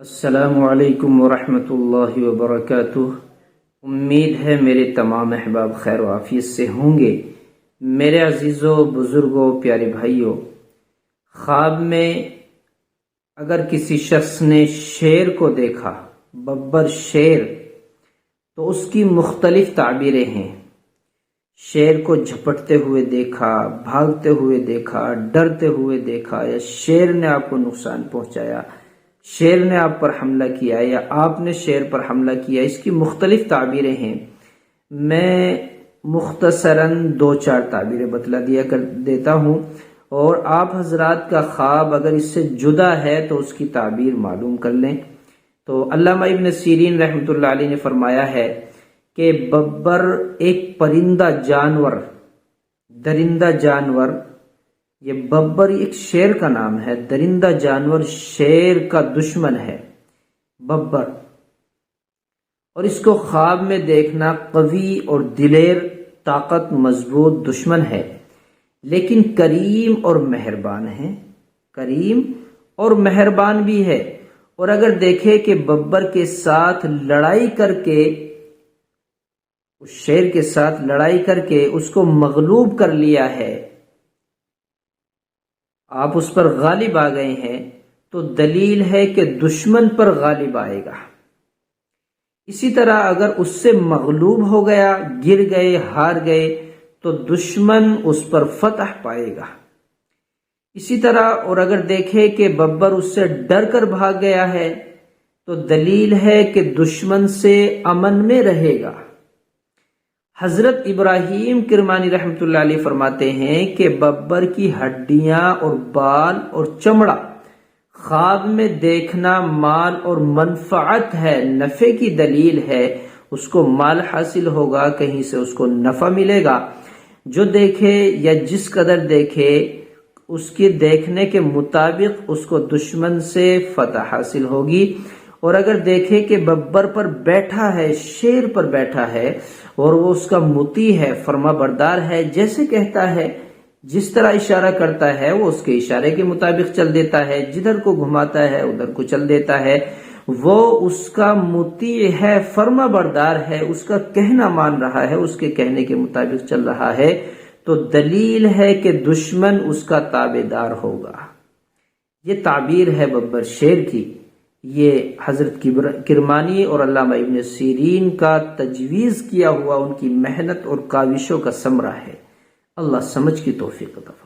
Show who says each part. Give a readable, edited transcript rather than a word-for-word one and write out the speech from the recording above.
Speaker 1: السلام علیکم ورحمۃ اللہ وبرکاتہ۔ امید ہے میرے تمام احباب خیر و عافیت سے ہوں گے۔ میرے عزیزوں، بزرگوں، پیارے بھائیوں، خواب میں اگر کسی شخص نے شیر کو دیکھا، ببر شیر، تو اس کی مختلف تعبیریں ہیں۔ شیر کو جھپٹتے ہوئے دیکھا، بھاگتے ہوئے دیکھا، ڈرتے ہوئے دیکھا، یا شیر نے آپ کو نقصان پہنچایا، شیر نے آپ پر حملہ کیا، یا آپ نے شیر پر حملہ کیا، اس کی مختلف تعبیریں ہیں۔ میں مختصراً 2-4 تعبیریں بتلا دیتا ہوں، اور آپ حضرات کا خواب اگر اس سے جدا ہے تو اس کی تعبیر معلوم کر لیں۔ تو علامہ ابن سیرین رحمۃ اللہ علیہ نے فرمایا ہے کہ ببر ایک پرندہ جانور، درندہ جانور، یہ ببر ایک شیر کا نام ہے، درندہ جانور شیر کا دشمن ہے ببر، اور اس کو خواب میں دیکھنا قوی اور دلیر، طاقت مضبوط دشمن ہے، لیکن کریم اور مہربان ہے، کریم اور مہربان بھی ہے۔ اور اگر دیکھے کہ ببر کے ساتھ لڑائی کر کے، اس شیر کے ساتھ لڑائی کر کے اس کو مغلوب کر لیا ہے، آپ اس پر غالب آ گئے ہیں، تو دلیل ہے کہ دشمن پر غالب آئے گا۔ اسی طرح اگر اس سے مغلوب ہو گیا، گر گئے، ہار گئے، تو دشمن اس پر فتح پائے گا۔ اسی طرح اور اگر دیکھے کہ ببر اس سے ڈر کر بھاگ گیا ہے، تو دلیل ہے کہ دشمن سے امن میں رہے گا۔ حضرت ابراہیم کرمانی رحمۃ اللہ علیہ فرماتے ہیں کہ ببر کی ہڈیاں اور بال اور چمڑا خواب میں دیکھنا مال اور منفعت ہے، نفع کی دلیل ہے، اس کو مال حاصل ہوگا، کہیں سے اس کو نفع ملے گا۔ جو دیکھے یا جس قدر دیکھے، اس کے دیکھنے کے مطابق اس کو دشمن سے فتح حاصل ہوگی۔ اور اگر دیکھے کہ ببر پر بیٹھا ہے، شیر پر بیٹھا ہے، اور وہ اس کا مطیع ہے، فرما بردار ہے، جیسے کہتا ہے، جس طرح اشارہ کرتا ہے وہ اس کے اشارے کے مطابق چل دیتا ہے، جدھر کو گھماتا ہے ادھر کو چل دیتا ہے، وہ اس کا مطیع ہے، فرما بردار ہے، اس کا کہنا مان رہا ہے، اس کے کہنے کے مطابق چل رہا ہے، تو دلیل ہے کہ دشمن اس کا تابع دار ہوگا۔ یہ تعبیر ہے ببر شیر کی۔ یہ حضرت کرمانی اور علامہ ابن سیرین کا تجویز کیا ہوا ان کی محنت اور کاوشوں کا ثمرہ ہے۔ اللہ سمجھ کی توفیق عطا فرمائے۔